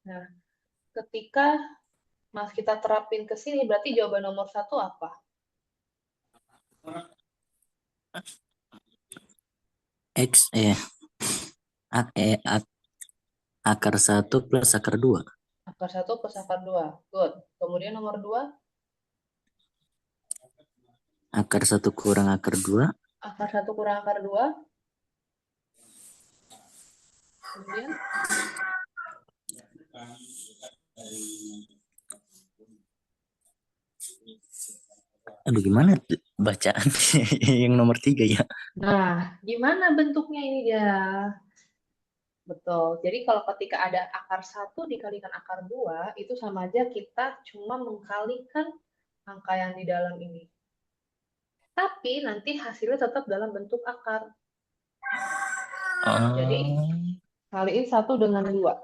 Nah, ketika Mas kita terapin ke sini, berarti jawaban nomor satu apa? X akar 1 plus akar 2. Akar satu plus akar dua. Good. Kemudian nomor dua, Akar 1 kurang akar 2. akar satu kurang akar dua. Kemudian, Aduh, gimana bacaan yang nomor 3 ya? nah, gimana bentuknya ini dia? Betul. Jadi kalau ketika ada akar satu dikalikan akar dua, itu sama aja kita cuma mengkalikan angka yang di dalam ini. Tapi nanti hasilnya tetap dalam bentuk akar. Jadi Oh, kaliin satu dengan dua.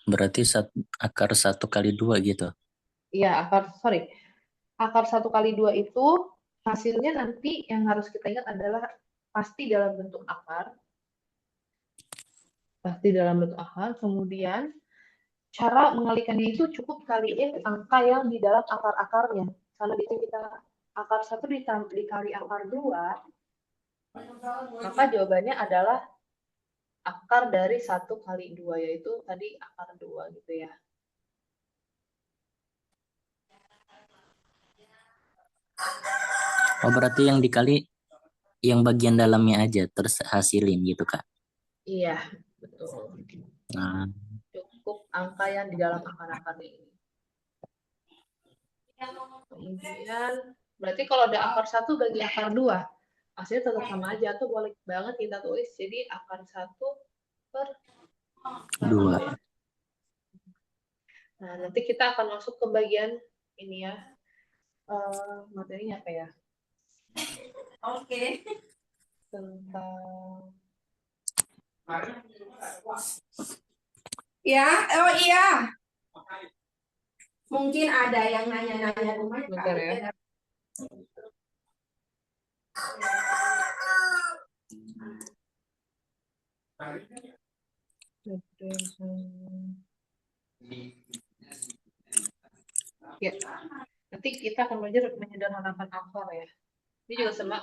berarti akar 1 kali 2 gitu. Iya, akar satu kali dua itu hasilnya nanti yang harus kita ingat adalah pasti dalam bentuk akar, pasti dalam bentuk akar. Kemudian cara mengalikannya itu cukup kaliin angka yang di dalam akar-akarnya. Karena di sini kita akar satu dikali akar dua, maka jawabannya adalah akar dari satu kali dua, yaitu tadi akar dua gitu ya. Oh, berarti yang dikali yang bagian dalamnya aja terus hasilin gitu, Kak. Iya, betul. Nah, Cukup angka yang di dalam akar-akarnya ini. Kemudian, berarti kalau ada akar satu bagi akar dua, hasilnya tetap sama aja, atau boleh banget kita tulis jadi akar satu per akar dua 2. ya. Nah, nanti kita akan masuk ke bagian ini ya, materinya apa ya? Oke. Tentang Ya, oh iya. Mungkin ada yang nanya-nanya rumah. bentar ya. Ya, nanti kita akan belajar menyederhanakan akar ya. Ini juga sama,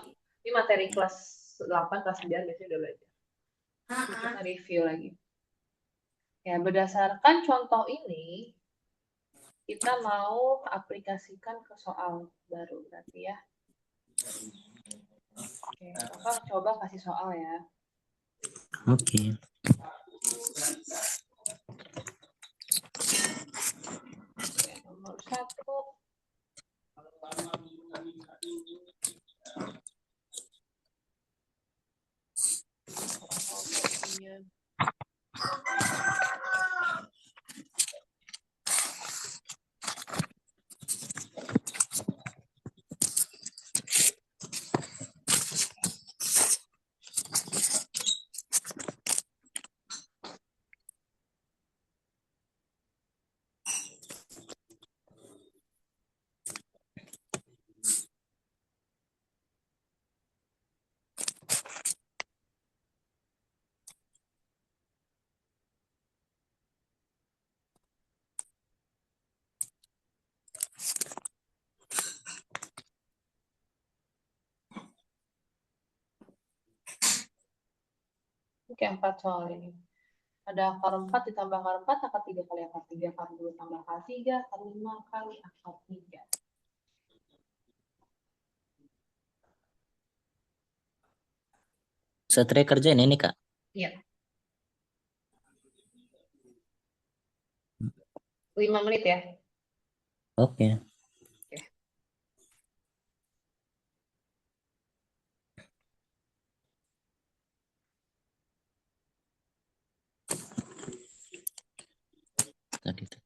ini materi kelas 8 kelas 9 biasanya udah belajar. Jadi kita review lagi. Ya, berdasarkan contoh ini, kita mau aplikasikan ke soal baru berarti ya. Oke, Kakak coba kasih soal ya. Oke. Oke, nomor satu. Kopinya. Oke, 4 soal ini. Ada akar 4 ditambah akar 4, akar 3 kali akar 3, akar 2 tambah akar 3, akar 5 kali akar 3. Satria kerjain ini, Kak. Iya, 5 menit ya. Oke. Oke. Tadi tuh.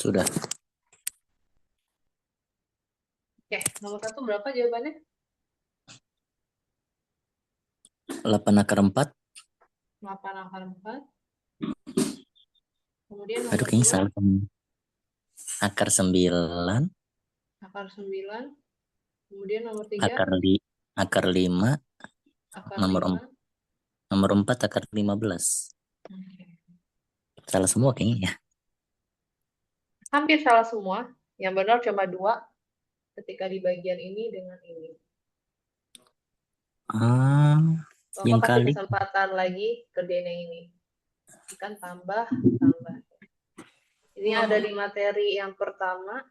Sudah. Oke, nomor 1 berapa jawabannya? 8 akar 4. 8 akar 4. Kemudian Aduh, nomor kayaknya 2, salah. Akar 9. akar 9. Kemudian nomor 3, Akar 5. akar Nomor 5. nomor 4 akar 15. Oke. Salah semua kayaknya ya. Hampir salah semua. Yang benar cuma 2 ketika di bagian ini dengan ini. Yang Bapak kasih kali. kesempatan lagi kerjain yang ini. Kan tambah. Ini ada di materi yang pertama.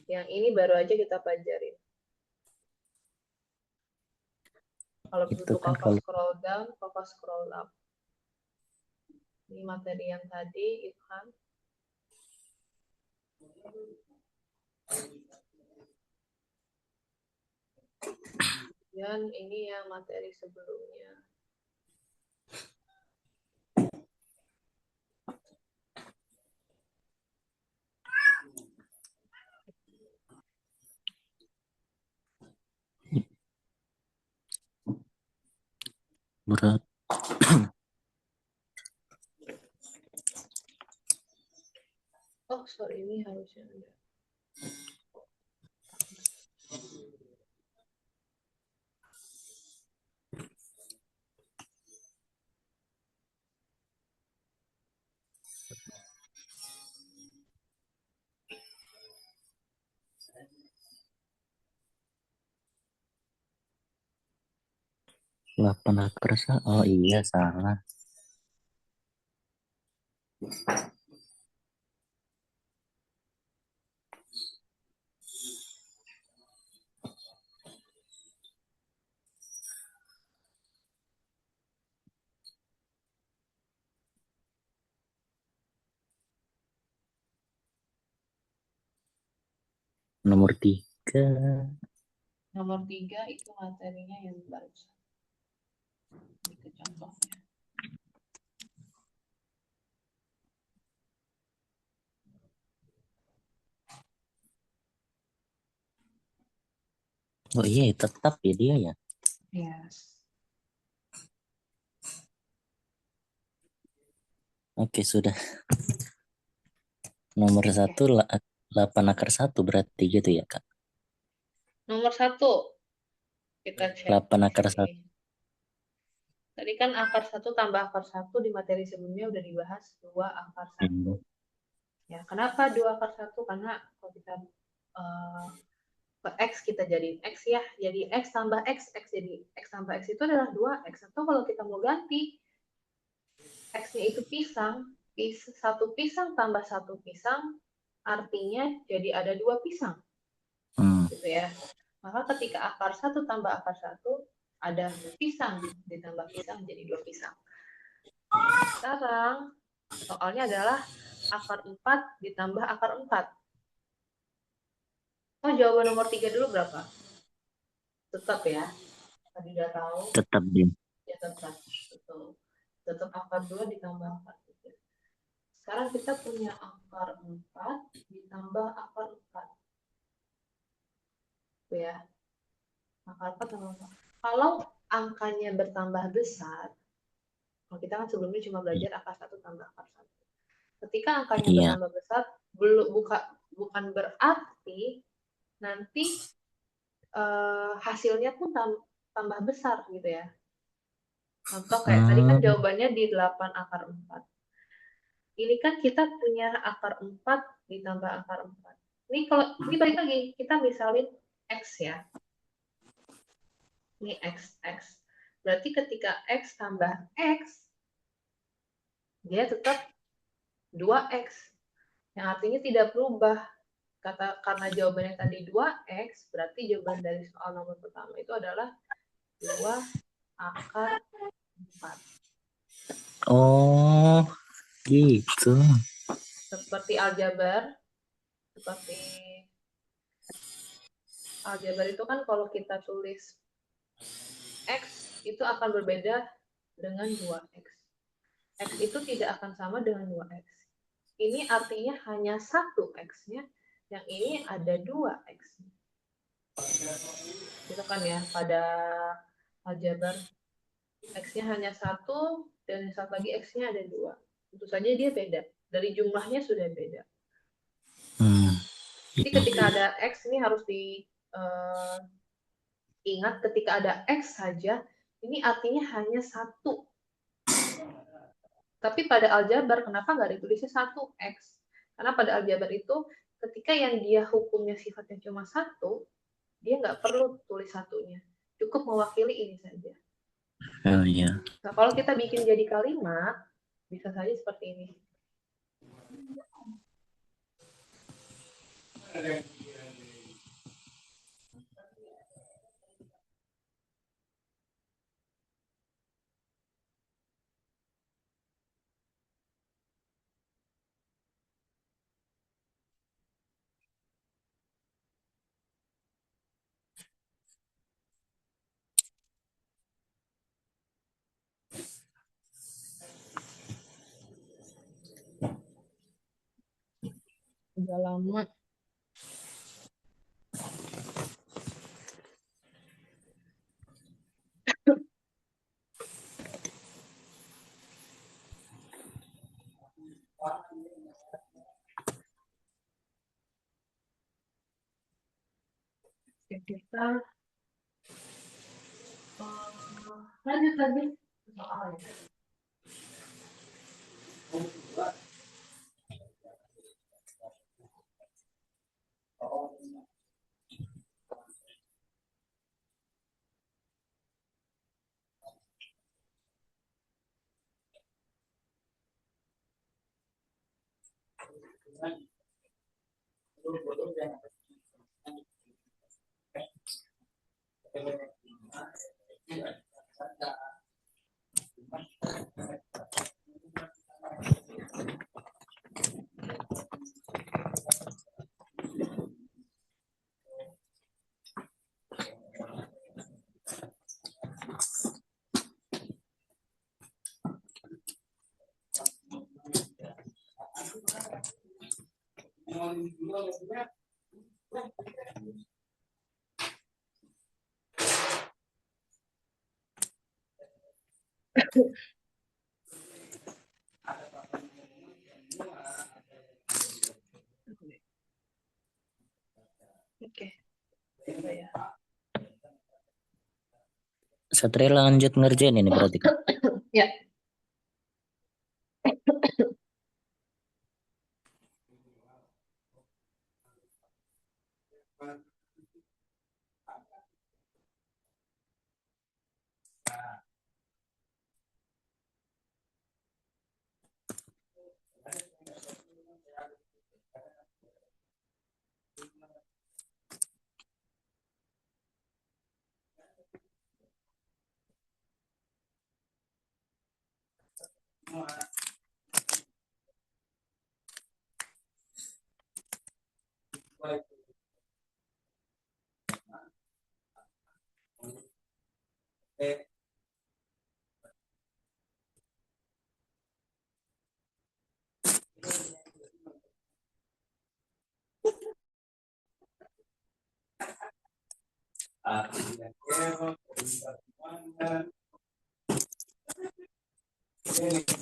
Yang ini baru aja kita pelajarin. Kalau Itu butuh kan kakak kalau scroll down, kakak scroll up. Ini materi yang tadi, itu kan. Dan ini yang materi sebelumnya. berat. Oh, sorry, ini harusnya ada. Delapan akar Oh iya, salah. Nomor 3. Nomor 3 itu materinya yang barusan. Ini contohnya. Oh iya, tetap ya dia ya. Yes. Oke, sudah. Nomor 1 8 akar 1 berarti gitu ya, Kak. Nomor 1 kita cek 8 di akar 1. sini. Tadi kan akar 1 tambah akar 1 di materi sebelumnya udah dibahas 2 akar 1. Ya, kenapa 2 akar 1? Karena kalau kita X kita jadiin X ya. Jadi X tambah X jadi X tambah X itu adalah 2X. Atau kalau kita mau ganti X-nya itu pisang, satu pisang tambah satu pisang artinya jadi ada 2 pisang. Gitu ya. Maka ketika akar 1 tambah akar 1 ada pisang ditambah pisang jadi 2 pisang. Sekarang soalnya adalah akar 4 ditambah akar 4. Oh, jawaban nomor 3 dulu berapa? Tetap ya. Tadi udah tahu. Tetap dia. Ya tetap. Betul. Tetap akar 2 ditambah akar 3. Sekarang kita punya akar 4 ditambah akar 4. Itu ya. Akar 4 tambah 4. Kalau angkanya bertambah besar, kalau kita kan sebelumnya cuma belajar akar 1 tambah akar 1. Ketika angkanya Iya. bertambah besar, bukan berarti nanti hasilnya pun tambah besar gitu ya. Contoh kayak tadi kan jawabannya di 8 akar 4. Ini kan kita punya akar 4 ditambah akar 4. Ini balik lagi, kita misalin X ya. Ini X. Berarti ketika X tambah X, dia tetap 2X. Yang artinya tidak berubah. Karena jawabannya tadi 2X, berarti jawaban dari soal nomor pertama itu adalah 2 akar 4. Oh, gitu. Seperti aljabar itu kan kalau kita tulis X itu akan berbeda dengan 2X. X itu tidak akan sama dengan 2X. ini artinya hanya satu X-nya, yang ini ada 2 X-nya. Gitu kan ya, pada aljabar X-nya hanya satu, dan yang satu lagi X-nya ada 2. Tentu saja dia beda. Dari jumlahnya sudah beda. Jadi ketika ada X ini harus diingat ketika ada X saja, ini artinya hanya satu. Tapi pada aljabar kenapa nggak ditulisnya 1X? Karena pada aljabar itu ketika yang dia hukumnya sifatnya cuma satu, dia nggak perlu tulis satunya. Cukup mewakili ini saja. Oh iya. Nah, kalau kita bikin jadi kalimat, bisa saja seperti ini. Udah lama. Oke, kita lanjut lagi soalnya. Oke. Ya. Satria lanjut ngerjain ini berarti kan? Ya.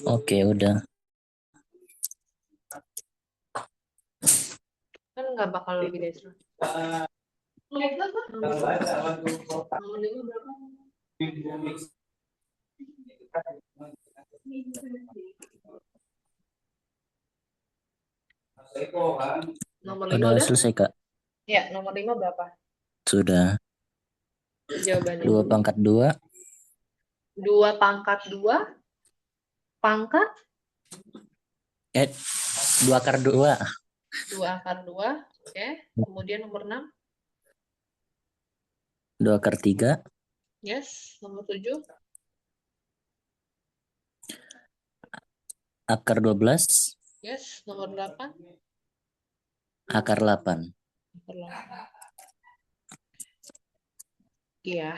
Oke, udah. Kan nggak bakal lebih dari 100. Nomor 5 berapa? Nomor 5 Udah udah? selesai, Kak? Ya, nomor 5 berapa? Sudah. Jawabannya. 2 pangkat 2. 2 pangkat 2 pangkat 2 akar 2. 2 akar 2. Oke. Kemudian nomor 6. 2 akar 3. Yes. Nomor 7. Akar 12. Yes. Nomor 8. Akar 8. Akar 8. Iya.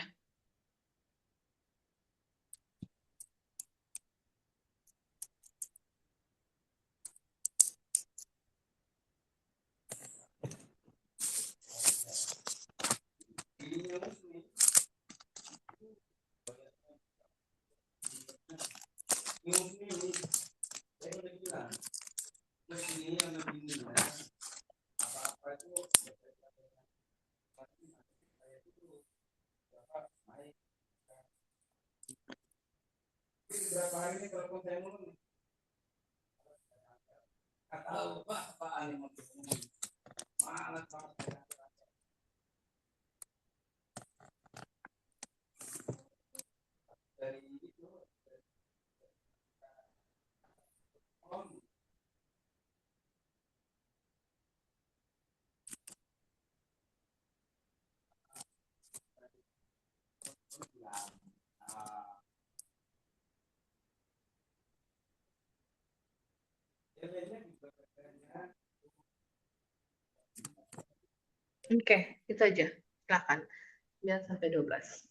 Oke, itu aja. Silakan. 9 sampai 12.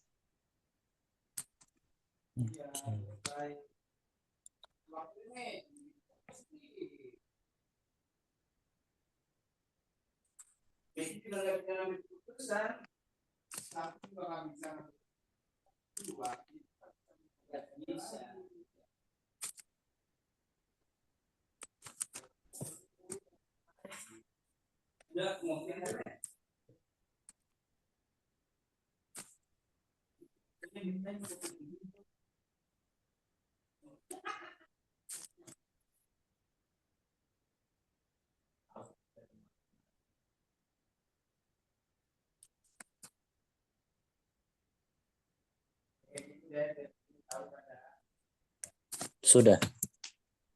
Sudah.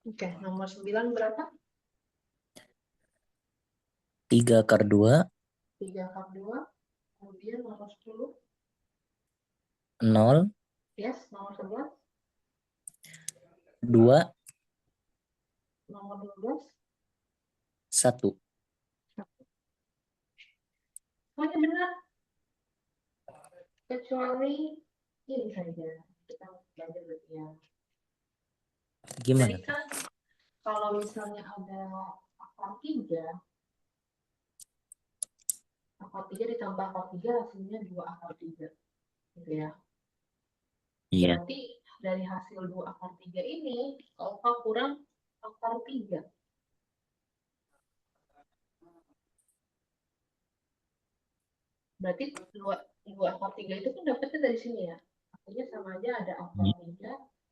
Oke, nomor 9 berapa? 3 akar 2, 3 akar 2. Kemudian nomor 10. 0, Yes, nomor 11. 2, Nomor 12. 1. Semuanya benar. Kecuali ini saja. Kita belajar berarti ya. Gimana? Jadi kan kalau misalnya ada akar 3, akar 3 ditambah akar 3 hasilnya 2 akar 3. Gitu ya. Iya. Berarti dari hasil 2 akar 3 ini, alfa kurang akar 3. Berarti 2 akar 3 itu kan dapetnya dari sini ya. Artinya sama aja ada akar 3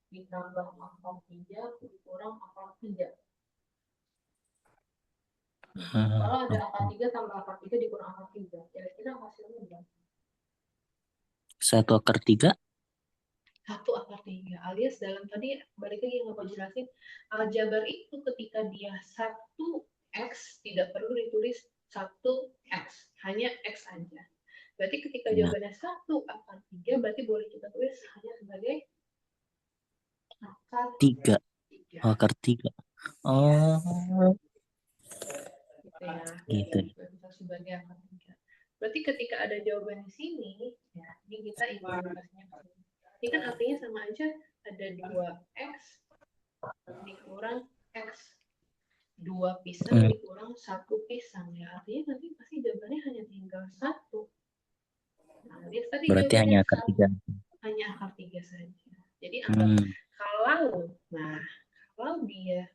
ditambah akar 3 dikurang akar 3. Kalau ada akar 3 tambah akar 3 dikurang akar 3, kira-kira hasilnya berapa? 1 akar 3. 1 akar 3. Alias dalam tadi, balik lagi yang aku jelasin, aljabar itu ketika dia 1x, tidak perlu ditulis 1x, hanya x aja. Berarti ketika Ya. jawabannya 1 akar 3, berarti boleh kita tulis hanya sebagai akar 3. 3. Akar 3. Oh. Gitu ya. Gitu. Bisa sebagai akar 3. Berarti ketika ada jawaban di sini, ya, ini kita implementasinya ke sini. Ini kan artinya sama aja, ada 2x dikurang x. 2 pisang dikurang 1 pisang. Ya, artinya nanti pasti jawabannya hanya tinggal 1. Nah, dia tadi Berarti jawabannya hanya akar 3. hanya akar 3 saja. Jadi anggap kalau dia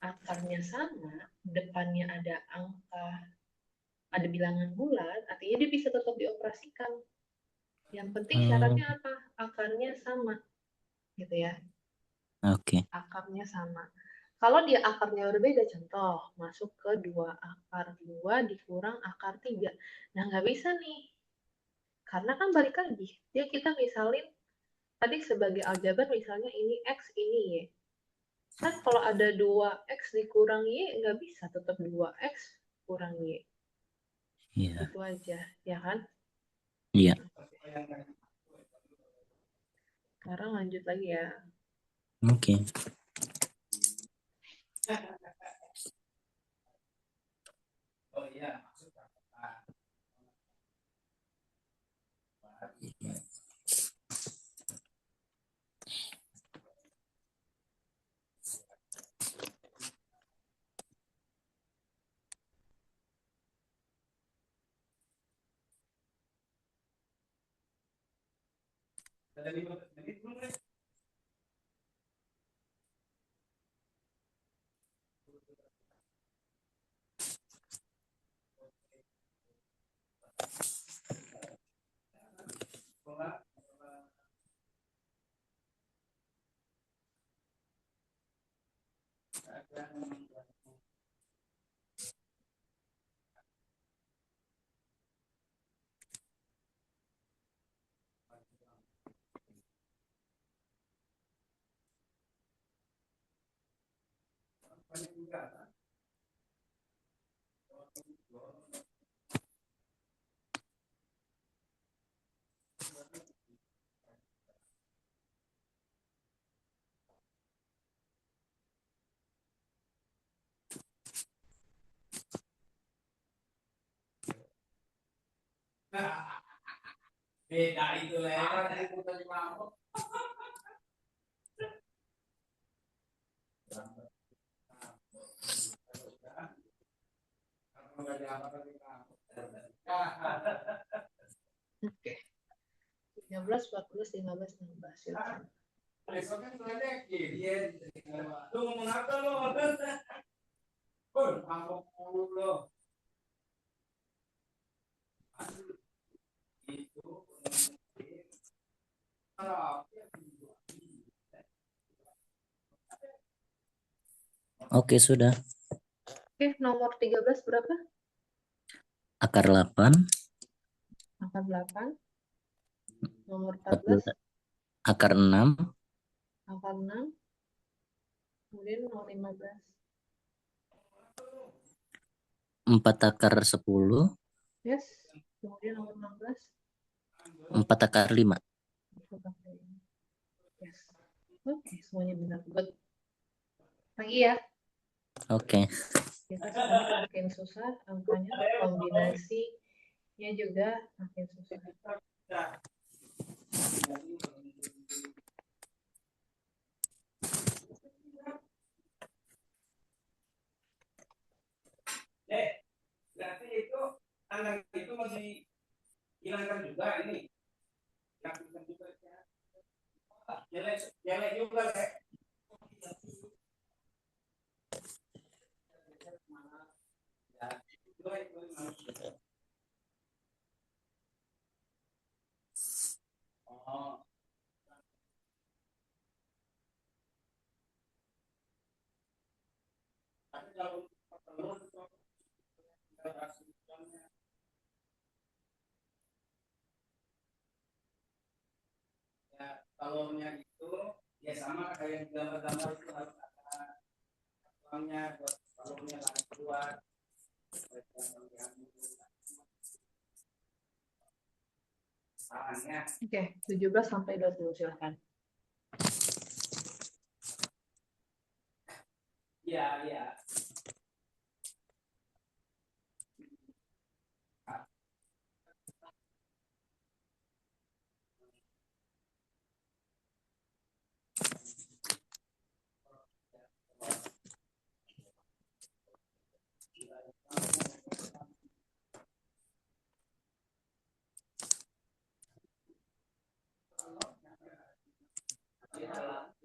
akarnya sama, depannya ada angka, ada bilangan bulat, artinya dia bisa tetap dioperasikan. Yang penting syaratnya apa? Akarnya sama, gitu ya. Oke. Akarnya sama. Kalau dia akarnya berbeda, contoh, masuk ke 2 akar 2 dikurang akar 3. Nah, nggak bisa nih. Karena kan balik lagi, dia kita misalin, tadi sebagai aljabar misalnya ini X, ini Y. Kan kalau ada 2X dikurang Y, nggak bisa, tetap 2X kurang Y. Iya. Itu aja, ya kan? Iya. Sekarang lanjut lagi ya. Oke. Beda itu lewat. Oke. 13, 14, 15, 16. Silakan. Besok kan sebenarnya dia lu ngomong apa lo? Mabuk mulu lo. Itu Oke, sudah. Oke, nomor 13 berapa? Akar 8, Akar 8. Nomor 14, akar 6, akar 6. Kemudian nomor 15. 4 akar 10, Yes. Kemudian nomor 16. 4 akar 5. Yes. Oke, semuanya benar. Good. Lagi ya. Oke. Kita sekarang makin susah angkanya, kombinasinya juga makin susah. berarti itu anak itu masih hilangkan juga ini. Hilangkan juga ya. Jelek juga ya. Oh. Tapi kalau ya, talurnya itu ya sama kayak gambar-gambar itu harus ada uangnya buat talurnya lagi keluar. Oke, 17 sampai 20 silakan. Iya, iya.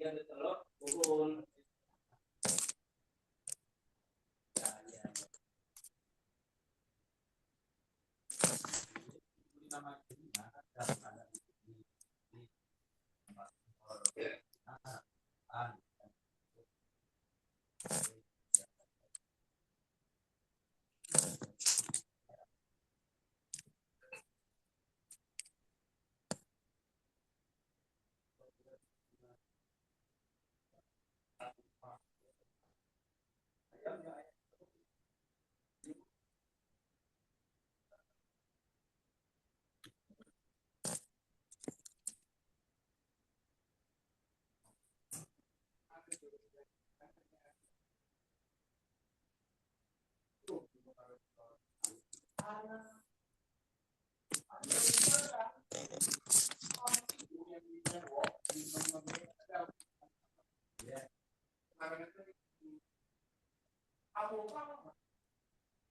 Dia betul, turun.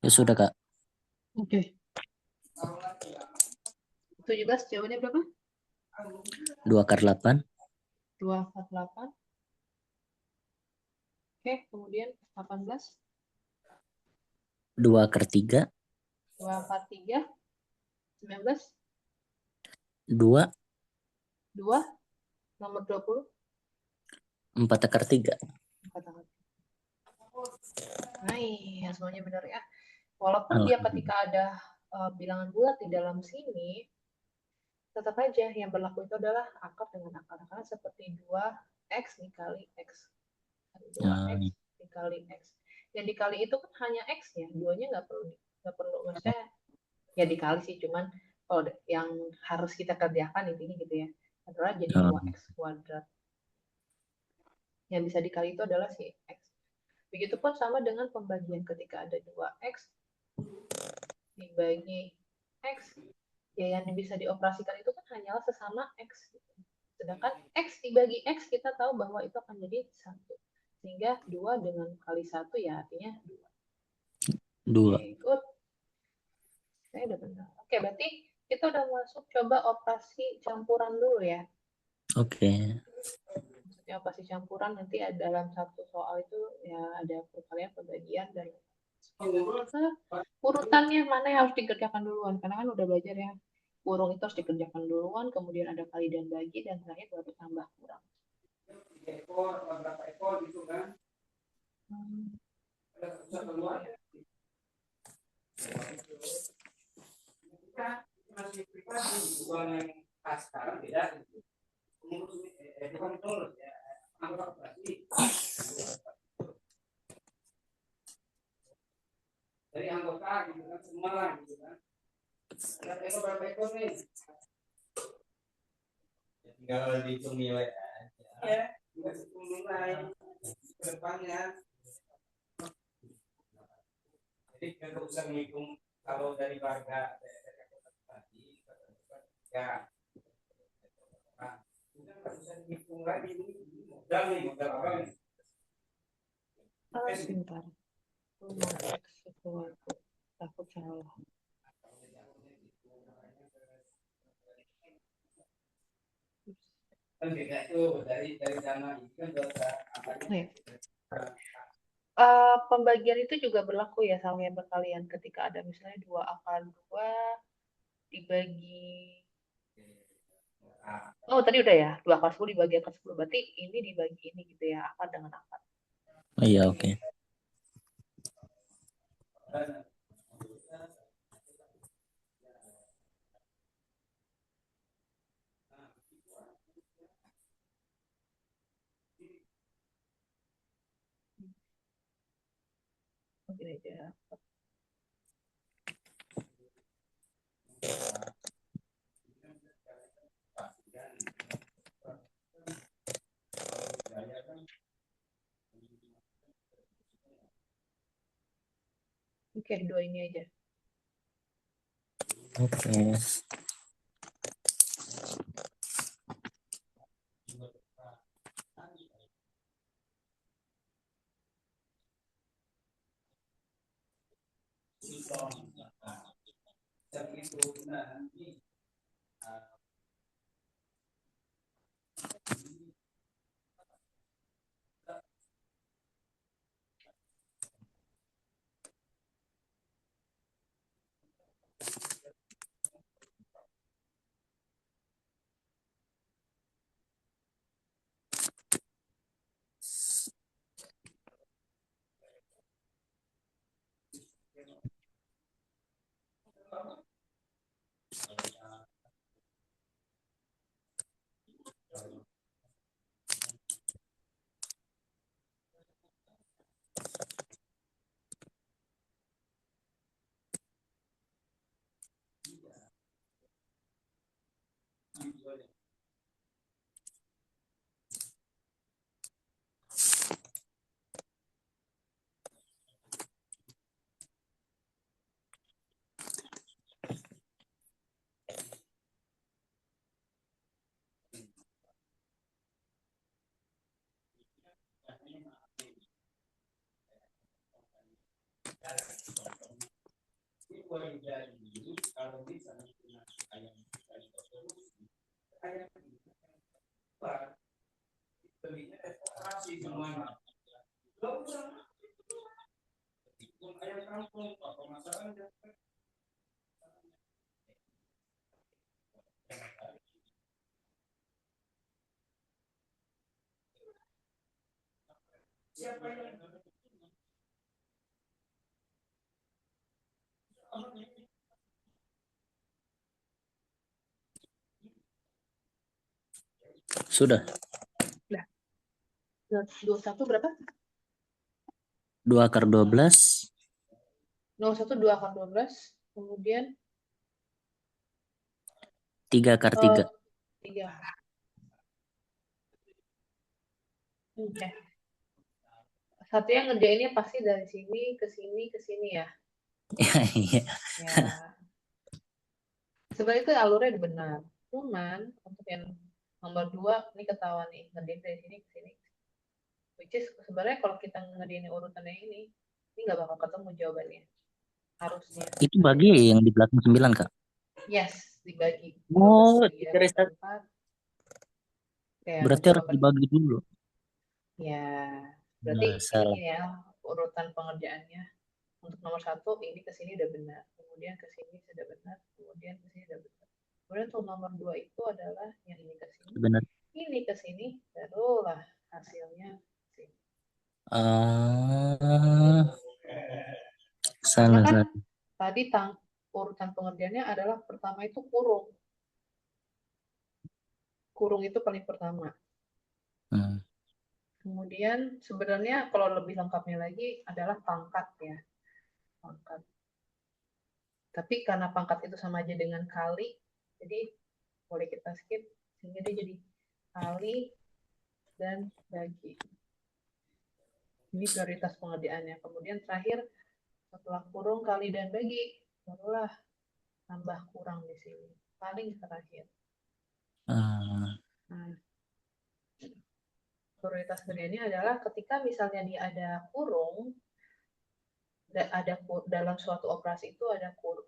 Ya sudah, Kak. Oke. 17 jawabannya berapa? 2 akar 8, 2 akar 8. Oke, kemudian 18. 2 akar 3, 2 akar 3. 19. 2 2 nomor 20 4/3. katakan. Nah, iya, semuanya benar ya. Walaupun dia ketika ada bilangan bulat di dalam sini, tetap aja yang berlaku itu adalah akar dengan akar. Karena seperti 2x dikali x. 2x dikali x. Yang dikali itu kan hanya x-nya. 2-nya nggak perlu maksudnya ya dikali sih. Cuman kalau yang harus kita kerjakan intinya gitu ya. Adalah jadi 2x kuadrat. Yang bisa dikali itu adalah si x. Begitupun sama dengan pembagian ketika ada 2x dibagi x, ya yang bisa dioperasikan itu kan hanyalah sesama x. Sedangkan x dibagi x kita tahu bahwa itu akan jadi 1. Sehingga 2 dengan kali 1 ya artinya 2. 2. Oke, good. Saya udah benar. Oke, berarti kita udah masuk coba operasi campuran dulu ya. Oke. Maksudnya operasi campuran nanti ada dalam satu soal itu ya ada perkalian, pembagian, dan urutannya mana yang harus dikerjakan duluan. Karena kan udah belajar ya. Kurung itu harus dikerjakan duluan, kemudian ada kali dan bagi, dan terakhir baru tambah kurang. 3 ekor, berapa ekor gitu kan? Ada pusat keluar. Kita masih pribadi, bukan yang pas sekarang beda. Bukan terus ya, anggap operasi. Dari anggota gitu kan, semua lah gitu kan. Ada ekor berapa ekor nih? Ya, tinggal dihitung nilai aja. Ya, tinggal hitung nilai ke depannya. Jadi kalau usah menghitung kalau dari warga dari tadi ya udah nggak usah dihitung lagi ini modal nih modal apa nih? Sebentar. Takut salah. Kan beda tuh dari dana itu kan Pembagian itu juga berlaku ya sama yang berkalian ketika ada misalnya 2 akar 2 dibagi tadi udah ya 2 akar 10 dibagi akar 10 berarti ini dibagi ini gitu ya akar dengan akar. Oh iya, oke. Mungkin aja. Oke, 2 ini aja. Oke. Sudah. 21 berapa? 2 akar 12. 21 2 akar 12. Kemudian 3 akar 3. 3. Oke. Satunya ngerjainnya pasti dari sini ke sini ke sini ya. Iya. Ya. Sebenarnya itu alurnya benar. Cuman untuk yang nomor 2 ini ketahuan nih ngerjain dari sini ke sini. Which is sebenarnya kalau kita ngerjain urutannya ini nggak bakal ketemu jawabannya. Harusnya. Itu bagi yang di belakang 9, Kak. Yes, dibagi. Oh, 12 garis satu. 4. Kayak Berarti harus jawaban. dibagi dulu. Ya, Nah, berarti salah. ini ya urutan pengerjaannya. Untuk nomor 1 ini ke sini udah benar, kemudian ke sini sudah benar, kemudian ke sini sudah benar. Kemudian untuk nomor 2 itu adalah yang ini ke sini, Benar. ini ke sini, barulah hasilnya sini. Karena Salah, kan salah. tadi urutan pengerjaannya adalah pertama itu kurung. Kurung itu paling pertama. Kemudian sebenarnya kalau lebih lengkapnya lagi adalah pangkat ya. Pangkat. Tapi karena pangkat itu sama aja dengan kali, jadi boleh kita skip sehingga dia jadi kali dan bagi. Ini prioritas pengerjaannya. Kemudian terakhir setelah kurung kali dan bagi, barulah tambah kurang di sini. Paling terakhir. Nah, prioritas kerjanya adalah ketika misalnya dia ada kurung, dalam suatu operasi itu ada kurung,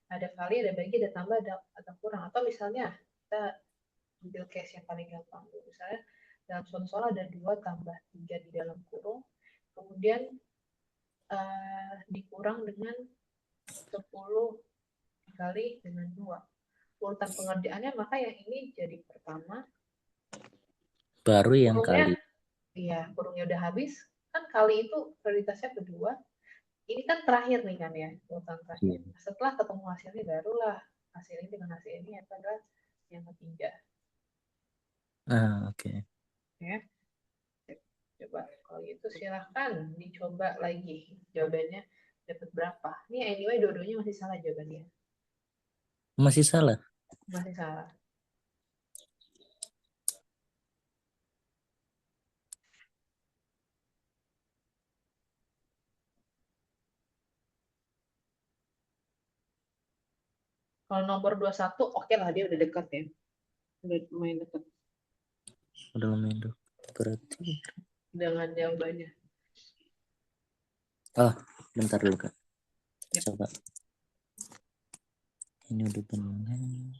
ada kali, ada bagi, ada tambah, ada kurang. Atau misalnya kita ambil case yang paling gampang. Misalnya dalam suatu soal ada 2 tambah 3 di dalam kurung, kemudian dikurang dengan 10 dikali dengan 2. Urutan pengerjaannya maka yang ini jadi pertama. Baru yang kurungnya, kali. Iya, kurungnya udah habis. Kan kali itu prioritasnya kedua. Ini kan terakhir nih kan ya, urutan terakhir. Iya. Setelah ketemu hasilnya barulah hasil ini dengan hasil ini adalah yang ketiga. Oke. Ya. Coba kalau gitu silahkan dicoba lagi jawabannya dapat berapa. Ini anyway dua-duanya masih salah jawabannya. Masih salah. Masih salah. Kalau nomor 21 oke lah dia udah dekat ya. Udah lumayan dekat Udah lumayan dulu. Berarti. dengan jawabannya. Bentar dulu, Kak. Yep. Coba. Ini udah benar.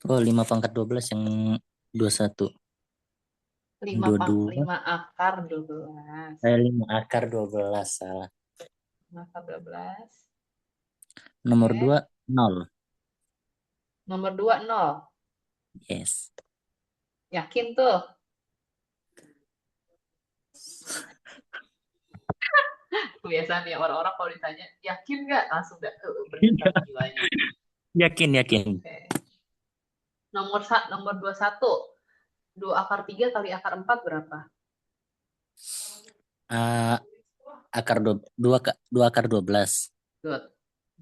Oh, 5 pangkat 12 yang 21. 5 akar 12. 5 akar 12, salah. 5 akar 12. Nomor Oke. 2, 0. Nomor 2 0. Yes. Yakin tuh? Kebiasaan ya orang-orang kalau ditanya yakin nggak langsung udah berdetak jiwanya. Yakin. Oke. Nomor 21. 2 akar 3 kali akar 4 berapa? Akar 2 akar 12. Good.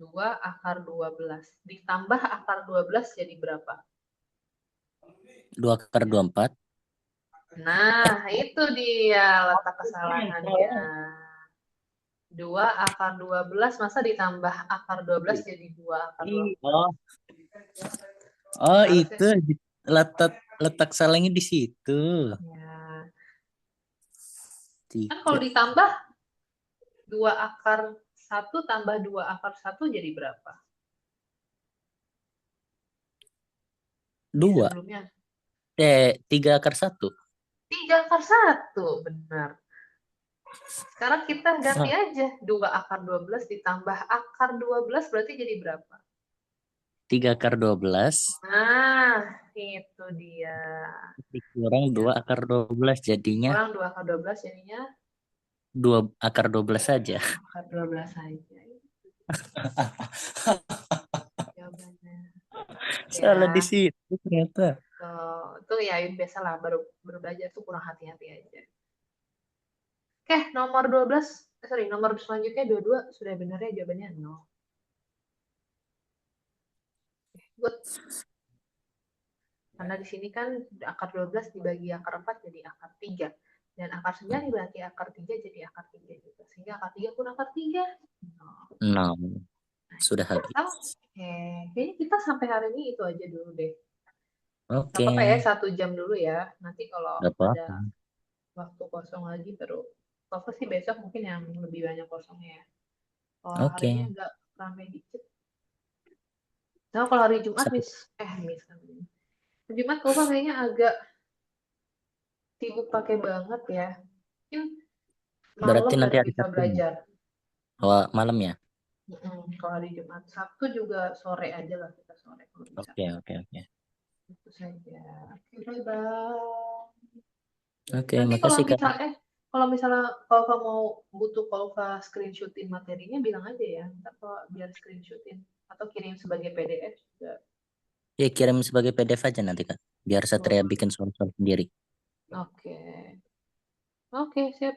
2 akar 12. Ditambah akar 12 jadi berapa? 2 akar 24. Nah, itu dia letak kesalahannya. 2 akar 12 masa ditambah akar 12 jadi 2 akar 12. Oh, oh itu Harusnya letak letak salahnya di situ. ya. Kan kalau Tiga, ditambah 2 akar 1 tambah 2 akar 1 jadi berapa? Di dua, sebelumnya 3 akar 1. 3 akar 1, benar. Sekarang kita ganti Ah, aja 2 akar 12 ditambah akar 12 berarti jadi berapa? 3 akar 12 Nah, itu dia. dikurang 2 akar 12 jadinya Kurang 2 akar 12 jadinya 2 akar 12 saja. akar 12 saja. Jawabannya. Salah di Ya, situ ternyata. itu ya biasalah baru baru belajar tuh kurang hati-hati aja. Oke, nomor 12, nomor selanjutnya 22 sudah benar ya jawabannya 0. Good. Karena di sini kan akar 12 dibagi akar 4 jadi akar 3. Dan akar 9 dibagi akar 3 jadi akar 3 juga. Sehingga akar 3 pun akar 3. No, Nah, sudah habis. oke. Kayaknya kita sampai hari ini itu aja dulu deh. Gak Oke, apa-apa ya, 1 jam dulu ya. Nanti kalau gak ada apa-apa. waktu kosong lagi baru. Kalau sih besok mungkin yang lebih banyak kosongnya ya. Kalau hari ini Oke. agak ramai dikit. Nah, kalau hari Jumat Sampai- miss kan. Jumat kok kayaknya agak sibuk pakai banget ya. Mungkin Berarti malam nanti baru hari bisa Sabtu ya? belajar. Oh, malam ya? Kalau hari Jumat, Sabtu juga sore aja lah kita sore kalau bisa. Oke, oke, oke. Itu saja. Oke, bye-bye. Oke, Nanti makasih Kak. kalau misalnya kalau kamu mau butuh kalau screenshotin materinya bilang aja ya. Ntar kalau biar screenshotin atau kirim sebagai PDF juga Ya, kirim sebagai PDF aja nanti Kak. Biar Satria boleh. bikin soal-soal sendiri. Oke. Oke, siap.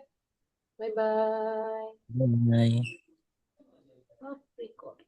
Bye bye. Bye. Oh, record.